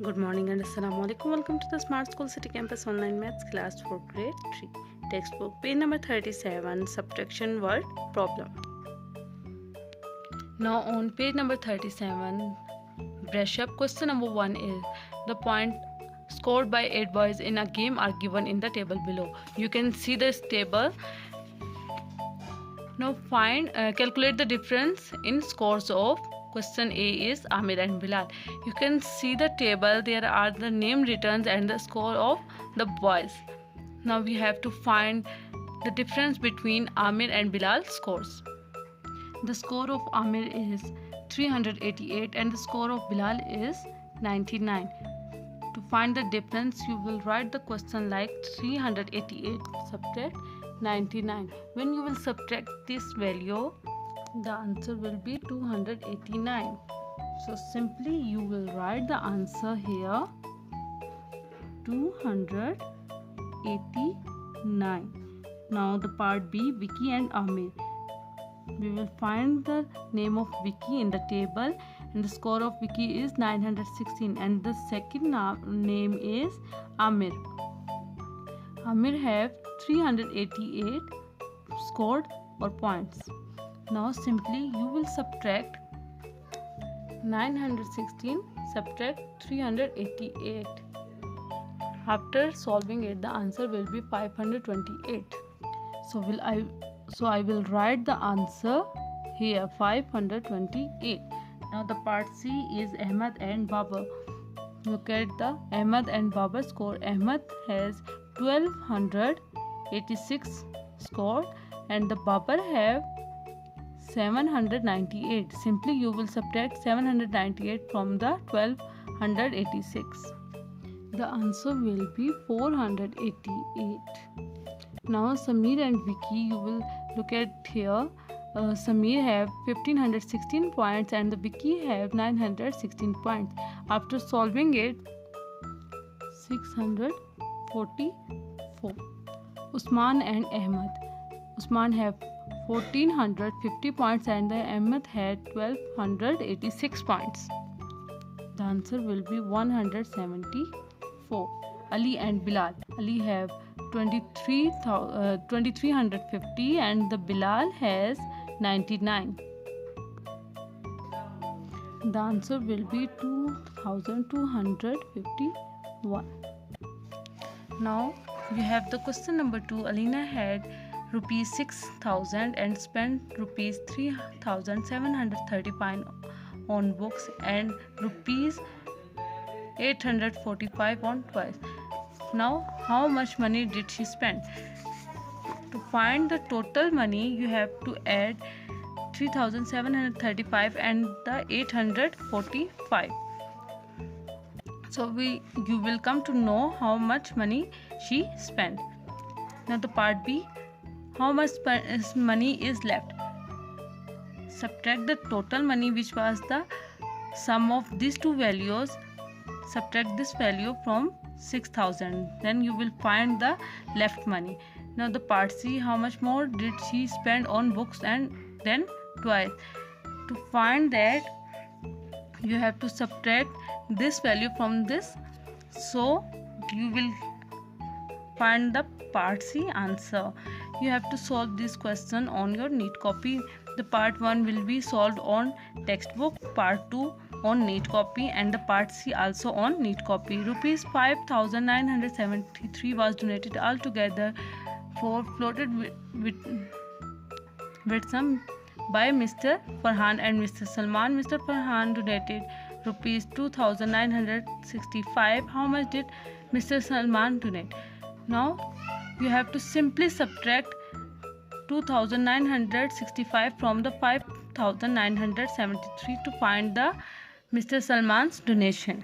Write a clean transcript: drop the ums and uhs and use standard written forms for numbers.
Good morning and Assalamu alaikum. Welcome to the Smart School City Campus Online Maths class for grade 3. Textbook page number 37, subtraction word problem. Now on page number 37, brush up. Question number 1 is the point scored by 8 boys in a game are given in the table below. You can see this table. Now calculate the difference in scores of question A is Amir and Bilal. You can see the table. There are the name written and the score of the boys. Now we have to find the difference between Amir and Bilal scores. The score of Amir is 388 and the score of Bilal is 99. To find the difference, you will write the question like 388 subtract 99. When you will subtract this value, the answer will be 289. So simply you will write the answer here 289. Now the part B, Vicky and Amir. We will find the name of Vicky in the table and the score of Vicky is 916 and the second name is Amir. Amir have 388 scored or points. Now simply you will subtract 916 subtract 388. After solving it, the answer will be 528. So I will write the answer here 528. Now the part C is Ahmed and Babar. Look at the Ahmed and Babar score. Ahmed has 1286 score and the Babar have 798. Simply you will subtract 798 from the 1286. The answer will be 488. Now Samir and Vicky, you will look at here. Samir have 1516 points and the Vicky have 916 points. After solving it, 644. Usman and Ahmed. Usman have 1450 points and the Ahmed had 1286 points. The answer will be 174. Ali and Bilal. Ali have 2350 and the Bilal has 99. The answer will be 2251. Now we have the question number 2. Alina had rupees 6,000 and spent rupees 3,735 on books and rupees 845 on toys. Now how much money did she spend? To find the total money, you have to add 3,735 and the 845. So you will come to know how much money she spent. Now the part B, how much money is left? Subtract the total money, which was the sum of these two values. Subtract this value from 6,000. Then you will find the left money. Now the part C, how much more did she spend on books and then toys? To find that, you have to subtract this value from this. So you will find the part C answer. You have to solve this question on your neat copy. The part 1 will be solved on textbook, part 2 on neat copy and the part C also on neat copy. Rupees 5,973 was donated altogether for floated with some by Mr. Farhan and Mr. Salman. Mr. Farhan donated rupees 2,965. How much did Mr. Salman donate? Now you have to simply subtract 2,965 from the 5,973 to find the Mr. Salman's donation.